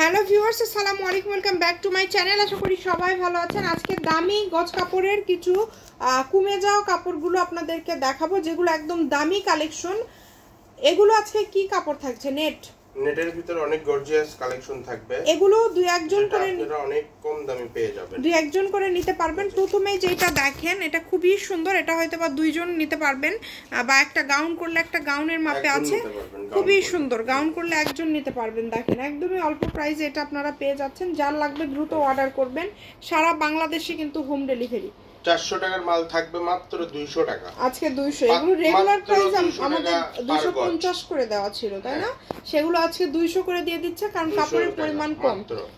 Hello viewers, আসসালামু আলাইকুম, welcome back to my channel. আশা করি সবাই ভালো আছেন। আজকে দামি গজ কাপড়ের কিছু কমে যাওয়া কাপড়গুলো আপনাদেরকে দেখাবো, যেগুলো একদম দামি কালেকশন। এগুলো আজকে কি কাপড় থাকছে? নেটের ভিতর অনেক গর্জিয়াস কালেকশন থাকবে। এগুলো দুই একজন করে আপনারা অনেক কম দামে পেয়ে যাবেন, দুই একজন করে নিতে পারবেন। প্রথমেই যেটা দেখেন, এটা খুবই সুন্দর। এটা হয়তো বা দুইজন নিতে পারবেন, বা একটা গাউন করলে একটা গাউনের মাপে আছে, খুবই সুন্দর। গাউন করলে একজন নিতে পারবেন। দেখেন একদমই অল্প প্রাইসে এটা আপনারা পেয়ে যাচ্ছেন। যার লাগবে দ্রুত অর্ডার করবেন। সারা বাংলাদেশে কিন্তু হোম ডেলিভারি। 400 টাকার মাল থাকবে মাত্র 200 টাকা। আজকে 200। এগুলো রেগুলার প্রাইস আমাদের 250 করে দেওয়া ছিল, তাই না? সেগুলো আজকে 200 করে দিয়ে দিচ্ছে, কারণ কাপড়ের পরিমাণ কম,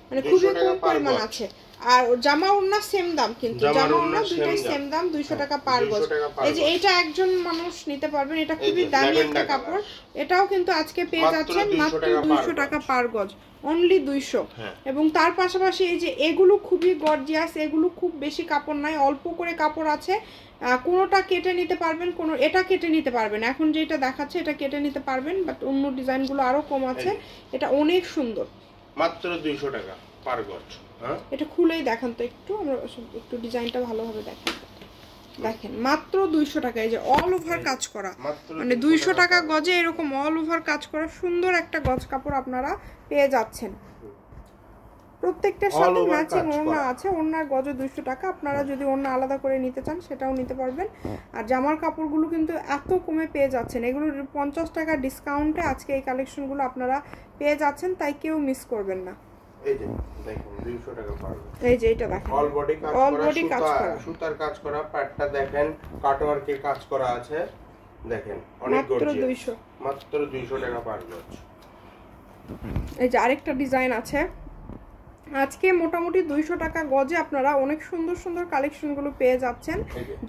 মানে খুবই কম পরিমাণ আছে। আর জামা ওড়না সেম দাম, কিন্তু জামা ওড়না দুটোই সেম দাম, 200 টাকা পার গজ। এই যে এটা একজন মানুষ নিতে পারবেন, এটা খুবই দামি একটা কাপড়। এটাও কিন্তু আজকে পেয়ে যাচ্ছেন মাত্র 200 টাকা পার গজ, অনলি 200। এবং তার পাশাপাশি এই যে এগুলো খুবই গর্জিয়াস, এগুলো খুব বেশি কাপড় নাই, অল্প করে কাপড় আছে। কোনোটা কেটে নিতে পারবেন, কোনো এটা কেটে নিতে পারবেন। এখন যেটা দেখাচ্ছে এটা কেটে নিতে পারবেন, বাট অন্য ডিজাইনগুলো আরো কম আছে। এটা অনেক সুন্দর, মাত্র 200 টাকা পার গজ। এটা খুলেই দেখান তো একটু, আমরা একটু ডিজাইনটা ভালোভাবে দেখান। দেখেন মাত্র 200 টাকা। এই যে অল ওভার কাজ করা, মানে 200 টাকা গজে এরকম অল ওভার কাজ করা সুন্দর একটা গজ কাপড় আপনারা পেয়ে যাচ্ছেন। প্রত্যেকটার সাথে ম্যাচিং ওড়না আছে। ওড়নার গজে 200 টাকা। আপনারা যদি ওড়না আলাদা করে নিতে চান সেটাও নিতে পারবেন। আর জামার কাপড়গুলো কিন্তু এত কমে পেয়ে যাচ্ছেন, এগুলো 50 টাকা ডিসকাউন্টে আজকে এই কালেকশনগুলো আপনারা পেয়ে যাচ্ছেন, তাই কেউ মিস করবেন না। এই যে দেখুন 200 টাকা পারবে। এই যে এটা দেখেন অল বডি কাজ করা, সুতার কাজ করা, পাটটা দেখেন কাটওয়ার্কের কাজ করা আছে। দেখেন অনেক গর্জিয়াস, মাত্র 200 টাকা পার গজ। এই যে আরেকটা ডিজাইন আছে। আজকে মোটামুটি 200 টাকা গজে আপনারা অনেক সুন্দর সুন্দর কালেকশনগুলো পেয়ে যাচ্ছেন।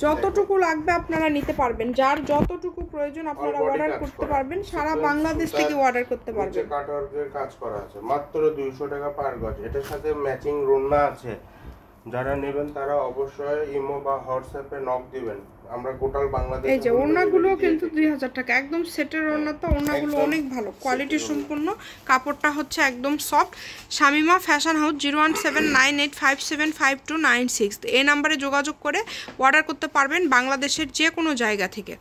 যতটুকু লাগবে আপনারা নিতে পারবেন, যার যতটুকু প্রয়োজন আপনারা অর্ডার করতে পারবেন। সারা বাংলাদেশ থেকে অর্ডার করতে পারবেন। কাটওয়ার্কের কাজ করা আছে, মাত্র 200 টাকা পার গজ। এটার সাথে ম্যাচিং ওড়না আছে। যারা নেবেন তারা অবশ্যই ইমো বা হোয়াটসঅ্যাপে নক দিবেন। আমরা গোটাল বাংলাদেশে। এই যে ওড়নাগুলো কিন্তু 2000 টাকা, একদম সেটের ওড়না। তো ওড়নাগুলো অনেক ভালো কোয়ালিটি সম্পন্ন, কাপড়টা হচ্ছে একদম সফট। শামিমা ফ্যাশন হাউস 017985752996 এই নম্বরে যোগাযোগ করে অর্ডার করতে পারবেন বাংলাদেশের যে কোনো জায়গা থেকে।